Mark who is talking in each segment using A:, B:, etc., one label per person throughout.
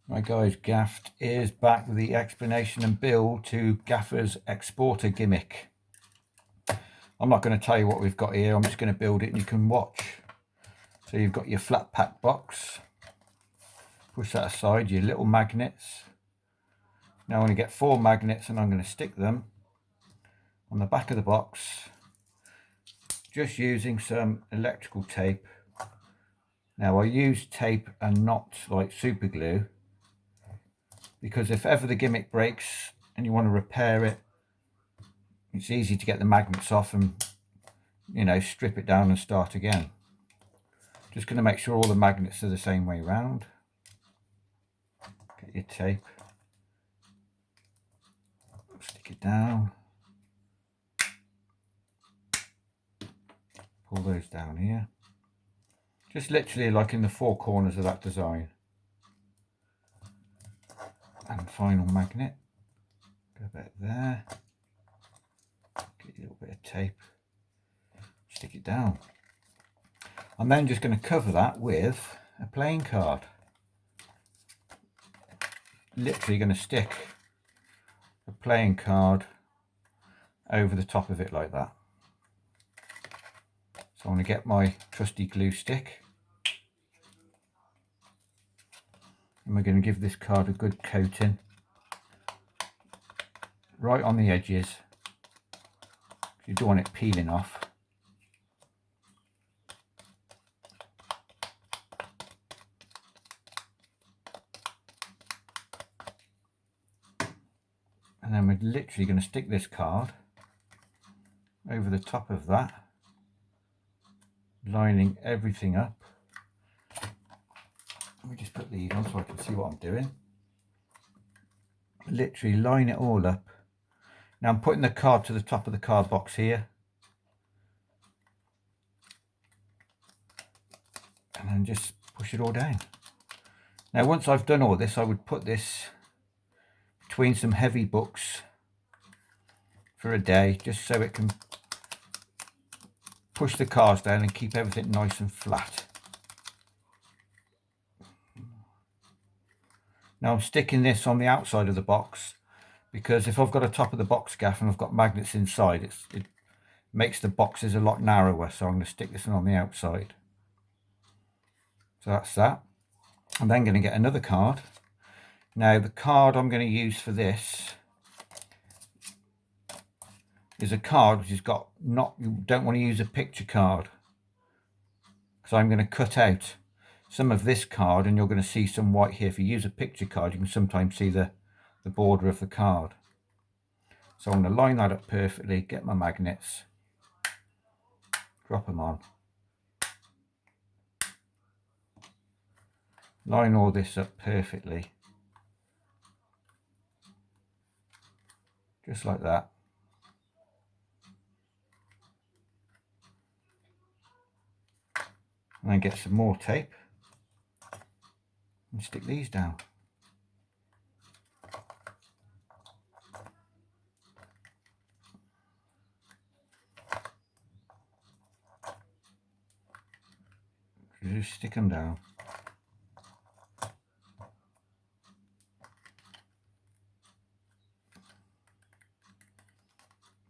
A: Right guys, Gaffed is back with the explanation and build to Gaffer's exporter gimmick. I'm not going to tell you what we've got here, I'm just going to build it and you can watch. So you've got your flat pack box, push that aside, your little magnets. Now I'm going to get 4 magnets and I'm going to stick them on the back of the box, just using some electrical tape. Now I use tape and not like super glue, because if ever the gimmick breaks and you want to repair it, it's easy to get the magnets off and, you know, strip it down and start again. Just going to make sure all the magnets are the same way around. Get your tape, stick it down, pull those down here, just literally like in the 4 corners of that design. And final magnet, go back there, get a little bit of tape, stick it down. I'm then just going to cover that with a playing card. Literally going to stick a playing card over the top of it like that. So I'm going to get my trusty glue stick and we're going to give this card a good coating right on the edges. You don't want it peeling off. And then we're literally going to stick this card over the top of that, lining everything up. Let me just put these on so I can see what I'm doing. Literally line it all up. Now I'm putting the card to the top of the card box here. And then just push it all down. Now once I've done all this, I would put this between some heavy books for a day, just so it can push the cards down and keep everything nice and flat. Now I'm sticking this on the outside of the box, because if I've got a top of the box gaff and I've got magnets inside, it makes the boxes a lot narrower, so I'm going to stick this one on the outside. So that's that. I'm then going to get another card. Now the card I'm going to use for this is a card which has got you don't want to use a picture card, because I'm going to cut out some of this card and you're going to see some white here. If you use a picture card, you can sometimes see the border of the card. So I'm going to line that up perfectly, get my magnets, drop them on, line all this up perfectly, just like that. And then get some more tape and stick these down. Just stick them down.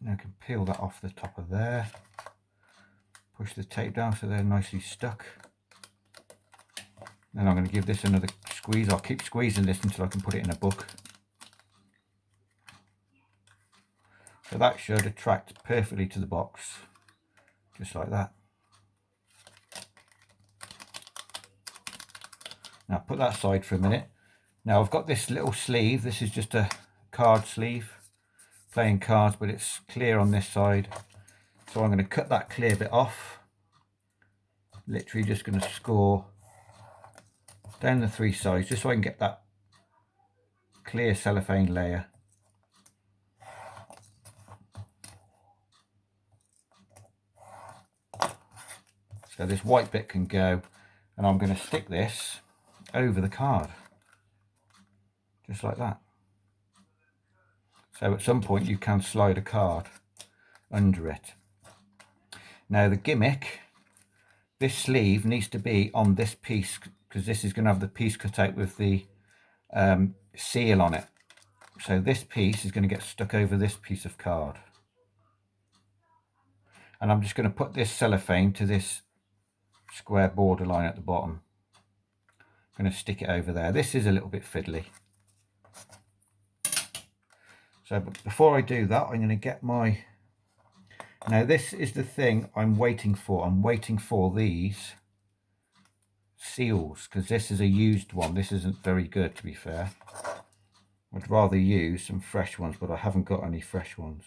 A: Now I can peel that off the top of there, push the tape down so they're nicely stuck. Then I'm going to give this another squeeze. I'll keep squeezing this until I can put it in a book. So that should attract perfectly to the box, just like that. Now put that aside for a minute. Now I've got this little sleeve. This is just a card sleeve, playing cards, but it's clear on this side. So I'm going to cut that clear bit off. Literally just going to score down the 3 sides, just so I can get that clear cellophane layer. So this white bit can go, and I'm going to stick this over the card, just like that. So at some point you can slide a card under it. Now the gimmick, this sleeve needs to be on this piece, because this is going to have the piece cut out with the seal on it. So this piece is going to get stuck over this piece of card. And I'm just going to put this cellophane to this square borderline at the bottom. I'm going to stick it over there. This is a little bit fiddly. So but before I do that, I'm going to get my... Now this is the thing I'm waiting for. I'm waiting for these seals, because this is a used one. This isn't very good, to be fair. I'd rather use some fresh ones, but I haven't got any fresh ones.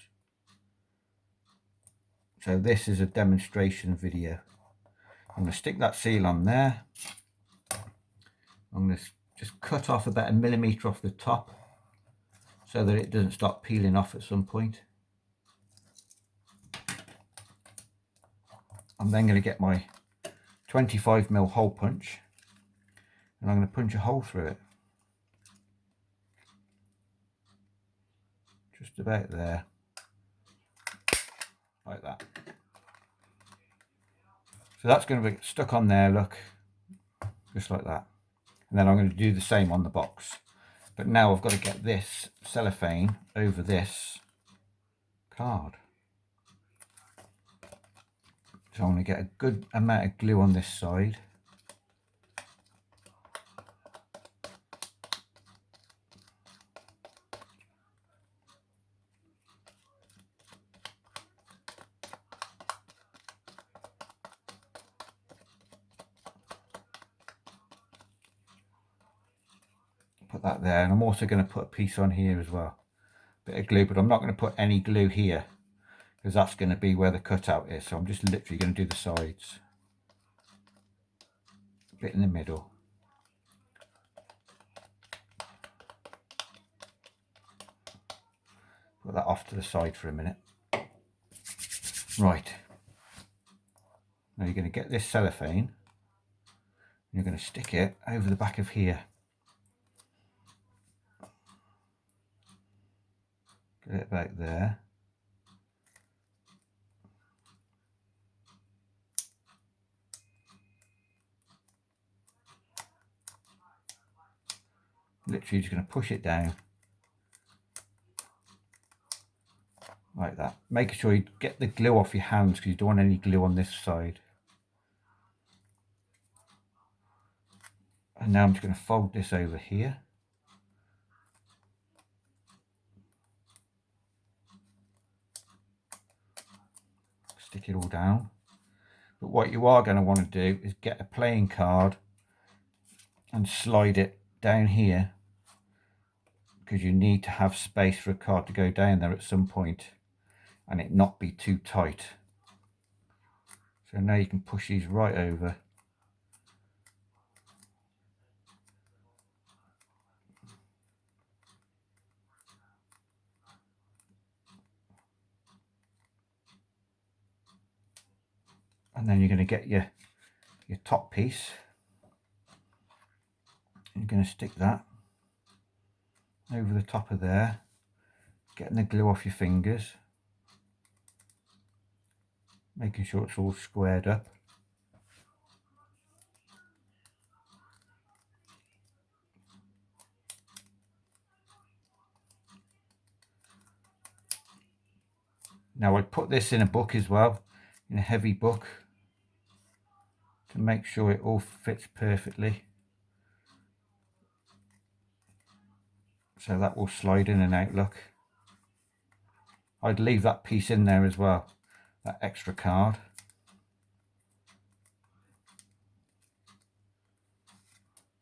A: So this is a demonstration video. I'm going to stick that seal on there. I'm going to just cut off about 1 millimetre off the top so that it doesn't start peeling off at some point. I'm then going to get my 25mm hole punch and I'm going to punch a hole through it. Just about there. Like that. So that's going to be stuck on there, look. Just like that. And then I'm going to do the same on the box. But now I've got to get this cellophane over this card. So I'm going to get a good amount of glue on this side. Put that there, and I'm also going to put a piece on here as well. Bit of glue, but I'm not going to put any glue here because that's going to be where the cutout is. So I'm just literally going to do the sides. A bit in the middle. Put that off to the side for a minute. Right. Now you're going to get this cellophane and you're going to stick it over the back of here. Get it about there. Literally just going to push it down. Like that. Making sure you get the glue off your hands because you don't want any glue on this side. And now I'm just going to fold this over here. Stick it all down. But what you are going to want to do is get a playing card and slide it down here, because you need to have space for a card to go down there at some point and it not be too tight. So now you can push these right over. And then you're going to get your top piece. You're going to stick that over the top of there, getting the glue off your fingers, making sure it's all squared up. Now I put this in a book as well, in a heavy book, to make sure it all fits perfectly. So that will slide in and out, look. I'd leave that piece in there as well, that extra card.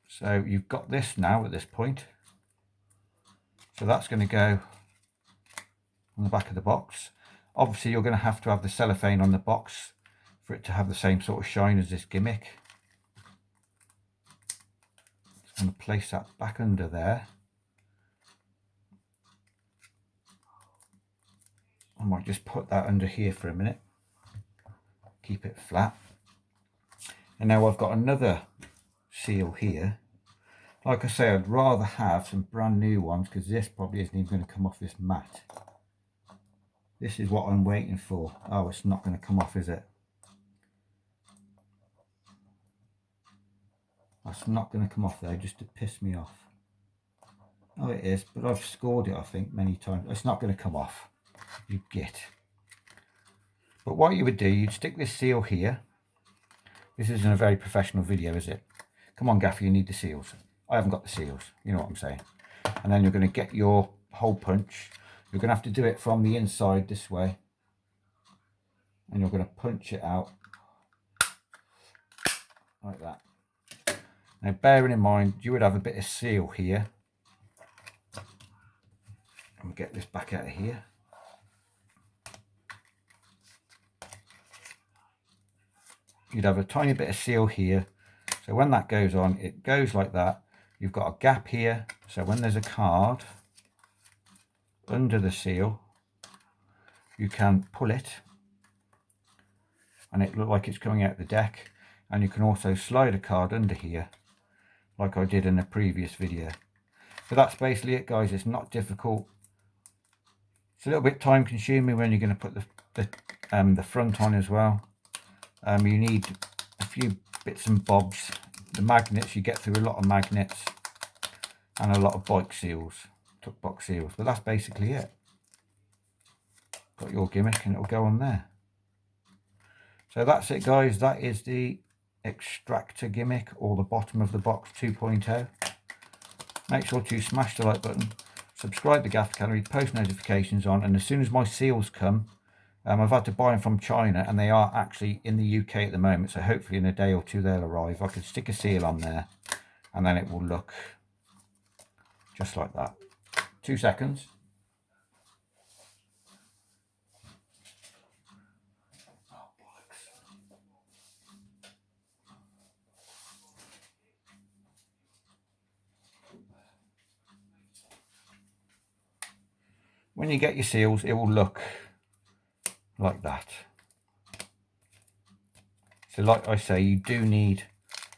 A: So you've got this now at this point. So that's going to go on the back of the box. Obviously you're going to have the cellophane on the box for it to have the same sort of shine as this gimmick. Just going to place that back under there. I might just put that under here for a minute, keep it flat. And now I've got another seal here. Like I say, I'd rather have some brand new ones because this probably isn't even going to come off this mat. This is what I'm waiting for. Oh, it's not going to come off, is it? That's not going to come off there just to piss me off. Oh, it is, but I've scored it, I think, many times. It's not going to come off, you git. But what you would do, you'd stick this seal here. This isn't a very professional video, is it? Come on, Gaffer, you need the seals. I haven't got the seals, you know what I'm saying. And then you're going to get your hole punch. You're going to have to do it from the inside this way. And you're going to punch it out like that. Now, bearing in mind, you would have a bit of seal here. And we'll get this back out of here. You'd have a tiny bit of seal here. So when that goes on, it goes like that. You've got a gap here. So when there's a card under the seal, you can pull it and it looks like it's coming out the deck. And you can also slide a card under here, like I did in a previous video. So that's basically it, guys. It's not difficult. It's a little bit time consuming when you're going to put the front on as well. You need a few bits and bobs. The magnets, you get through a lot of magnets and a lot of bike seals, tuck box seals, but that's basically it. Got your gimmick and it'll go on there. So that's it, guys. That is the extractor gimmick, or the bottom of the box 2.0. Make sure to smash the like button, subscribe to Gaff Academy, post notifications on, and as soon as my seals come, I've had to buy them from China and they are actually in the UK at the moment, so hopefully in a day or two they'll arrive. I can stick a seal on there and then it will look just like that. 2 seconds. When you get your seals, it will look like that. So like I say, you do need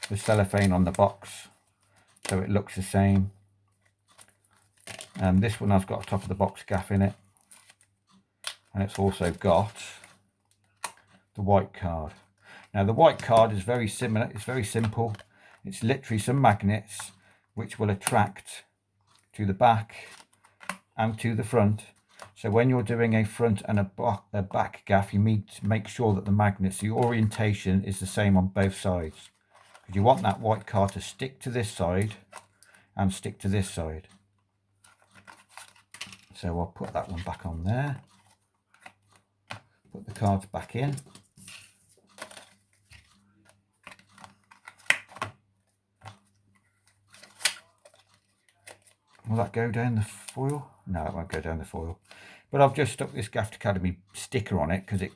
A: the cellophane on the box so it looks the same. This one has got a top of the box gaff in it, and it's also got the white card. Now the white card is very similar, it's very simple. It's literally some magnets which will attract to the back and to the front. So when you're doing a front and a back gaff, you need to make sure that the magnets, the orientation is the same on both sides, because you want that white card to stick to this side and stick to this side. So I'll put that one back on there, put the cards back in. Will that go down the foil? No, it won't go down the foil. But I've just stuck this Gaff Academy sticker on it because it's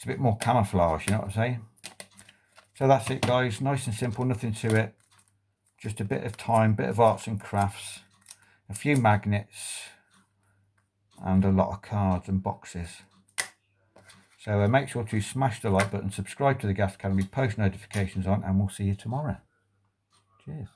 A: a bit more camouflage, you know what I'm saying? So that's it, guys. Nice and simple, nothing to it. Just a bit of time, bit of arts and crafts, a few magnets, and a lot of cards and boxes. So make sure to smash the like button, subscribe to the Gaff Academy, post notifications on, and we'll see you tomorrow. Cheers.